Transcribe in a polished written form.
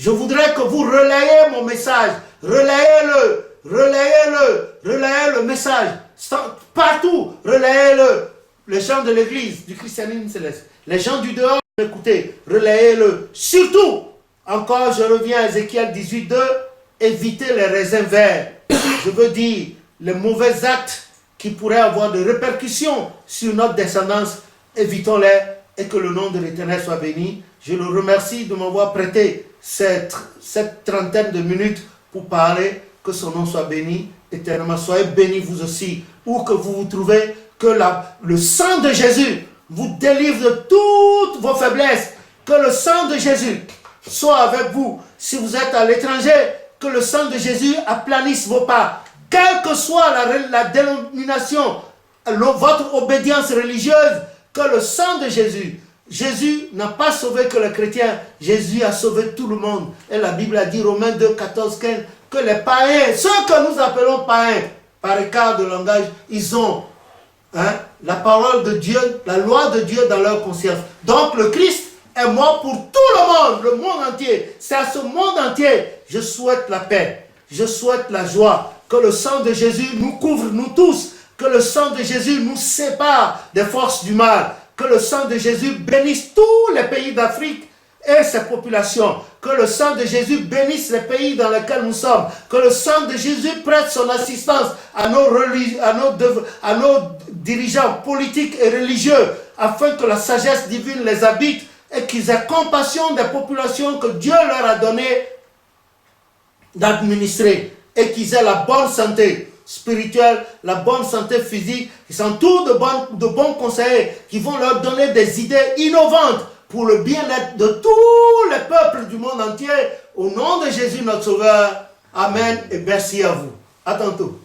Je voudrais que vous relayez mon message. Relayez-le, relayez-le, relayez le message. Partout, relayez-le. Les gens de l'église, du christianisme céleste. Les gens du dehors, écoutez, relayez-le. Surtout, encore, je reviens à Ézéchiel 18:2, évitez les raisins verts. Je veux dire, les mauvais actes qui pourraient avoir des répercussions sur notre descendance, évitons-les et que le nom de l'Éternel soit béni. Je le remercie de m'avoir prêté cette trentaine de minutes pour parler, que son nom soit béni éternellement. Soyez bénis vous aussi, où que vous vous trouvez, que le sang de Jésus vous délivre de toutes vos faiblesses, que le sang de Jésus soit avec vous. Si vous êtes à l'étranger, que le sang de Jésus aplanisse vos pas. Quelle que soit la dénomination, votre obédience religieuse, que le sang de Jésus, Jésus n'a pas sauvé que les chrétiens, Jésus a sauvé tout le monde. Et la Bible a dit, Romains 2, 14, 15, que les païens, ceux que nous appelons païens, par écart de langage, ils ont la parole de Dieu, la loi de Dieu dans leur conscience. Donc le Christ est mort pour tout le monde entier. C'est à ce monde entier, je souhaite la paix, je souhaite la joie, que le sang de Jésus nous couvre, nous tous, que le sang de Jésus nous sépare des forces du mal, que le sang de Jésus bénisse tous les pays d'Afrique et ses populations, que le sang de Jésus bénisse les pays dans lesquels nous sommes, que le sang de Jésus prête son assistance à nos dirigeants politiques et religieux, afin que la sagesse divine les habite et qu'ils aient compassion des populations que Dieu leur a donné d'administrer, et qu'ils aient la bonne santé spirituelle, la bonne santé physique. Ils s'entourent de bons conseillers qui vont leur donner des idées innovantes pour le bien-être de tous les peuples du monde entier. Au nom de Jésus notre Sauveur, Amen et merci à vous. À tantôt.